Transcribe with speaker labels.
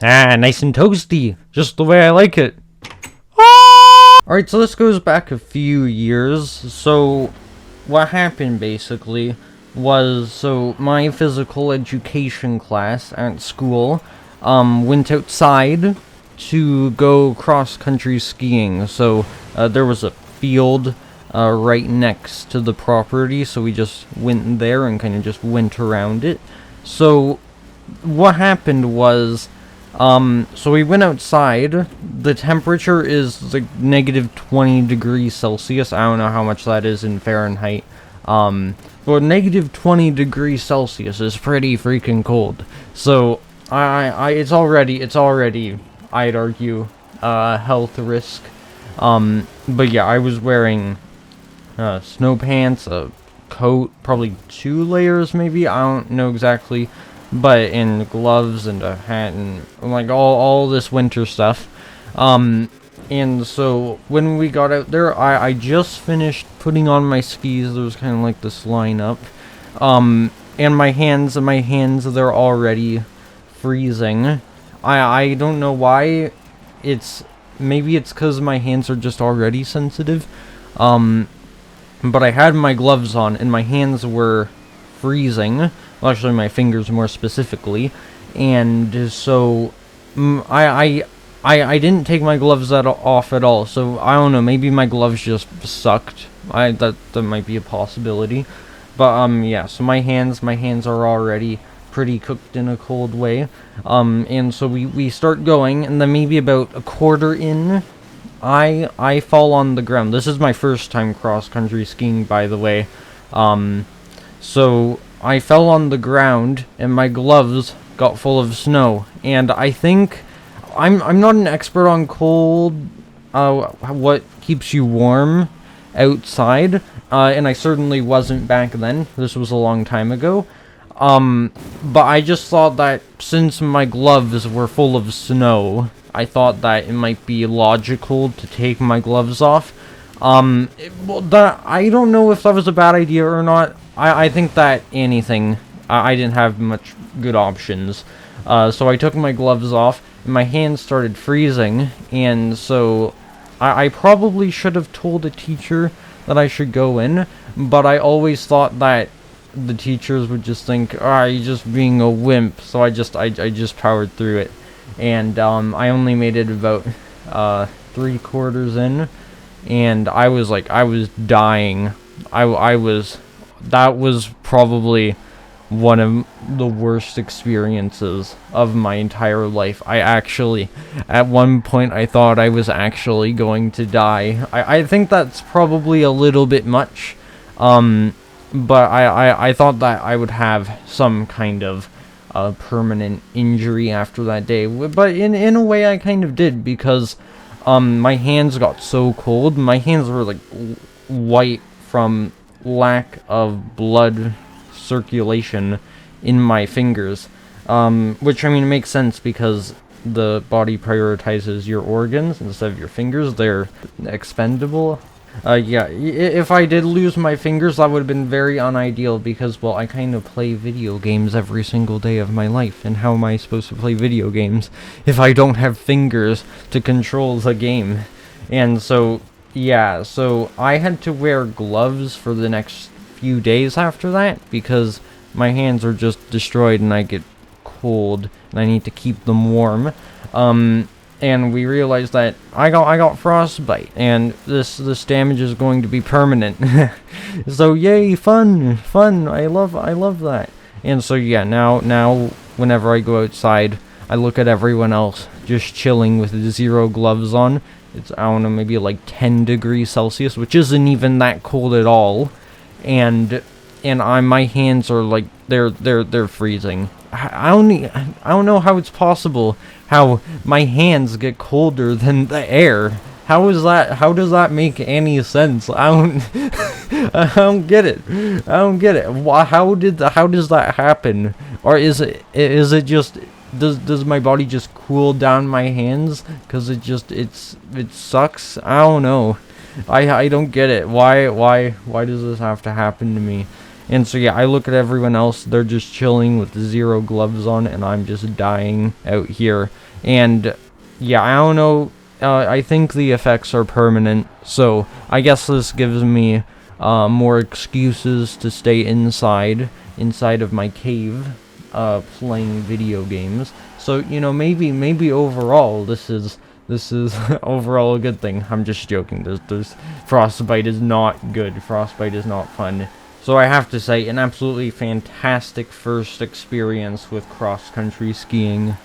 Speaker 1: Ah, nice and toasty, just the way I like it. Alright, so this goes back a few years. So, what happened basically was, so my physical education class at school went outside to go cross-country skiing. So, there was a field right next to the property, so we just went there and kind of just went around it. So, what happened was, so we went outside. The temperature is like negative 20 degrees Celsius. I don't know how much that is in Fahrenheit. But negative 20 degrees Celsius is pretty freaking cold. So, it's already, I'd argue, health risk. But yeah, I was wearing, snow pants, a coat, probably 2 layers maybe, I don't know exactly. But in gloves and a hat and like all this winter stuff. And so when we got out there, I just finished putting on my skis. There was kind of like this line up. And my hands, they're already freezing. I don't know why. Maybe it's because my hands are just already sensitive. But I had my gloves on and my hands were freezing. Well, actually, my fingers more specifically, and so I didn't take my gloves off at all. So I don't know, maybe my gloves just sucked. That might be a possibility, but yeah. So my hands are already pretty cooked in a cold way. And so we start going, and then maybe about a quarter in, I fall on the ground. This is my first time cross country skiing, by the way. So I fell on the ground and my gloves got full of snow. And I think I'm not an expert on cold, what keeps you warm outside, and I certainly wasn't back then. This was a long time ago. But I just thought that since my gloves were full of snow, I thought that it might be logical to take my gloves off. I don't know if that was a bad idea or not. I think that anything, I didn't have much good options. So I took my gloves off, and my hands started freezing, and so I probably should have told the teacher that I should go in, but I always thought that the teachers would just think, you're just being a wimp, so I just powered through it. And I only made it about 3/4 in, and I was dying. That was probably one of the worst experiences of my entire life. At one point, I thought I was actually going to die. I think that's probably a little bit much, but I thought that I would have some kind of permanent injury after that day. But in a way, I kind of did, because my hands got so cold. My hands were like white from lack of blood circulation in my fingers, which, I mean, makes sense because the body prioritizes your organs instead of your fingers. They're expendable. Yeah, if I did lose my fingers, that would have been very unideal, because, well, I kind of play video games every single day of my life, and how am I supposed to play video games if I don't have fingers to control the game? And so, yeah, so I had to wear gloves for the next few days after that, because my hands are just destroyed and I get cold, and I need to keep them warm. And we realized that I got frostbite, and this damage is going to be permanent. So yay, fun! I love that. And so yeah, now whenever I go outside, I look at everyone else just chilling with 0 gloves on. It's, I don't know, maybe like 10 degrees Celsius, which isn't even that cold at all. And my hands are like they're freezing. I don't know how it's possible how my hands get colder than the air. How does that make any sense? I don't get it. How does that happen? Or is it just, does my body just cool down my hands because it sucks? I don't know. I don't get it. Why does this have to happen to me? And so yeah, I look at everyone else, they're just chilling with 0 gloves on, and I'm just dying out here. And yeah, I don't know, I think the effects are permanent, so I guess this gives me more excuses to stay inside of my cave, playing video games. So, you know, maybe overall this is overall a good thing. I'm just joking. There's Frostbite is not good. Frostbite is not fun. So I have to say, an absolutely fantastic first experience with cross-country skiing.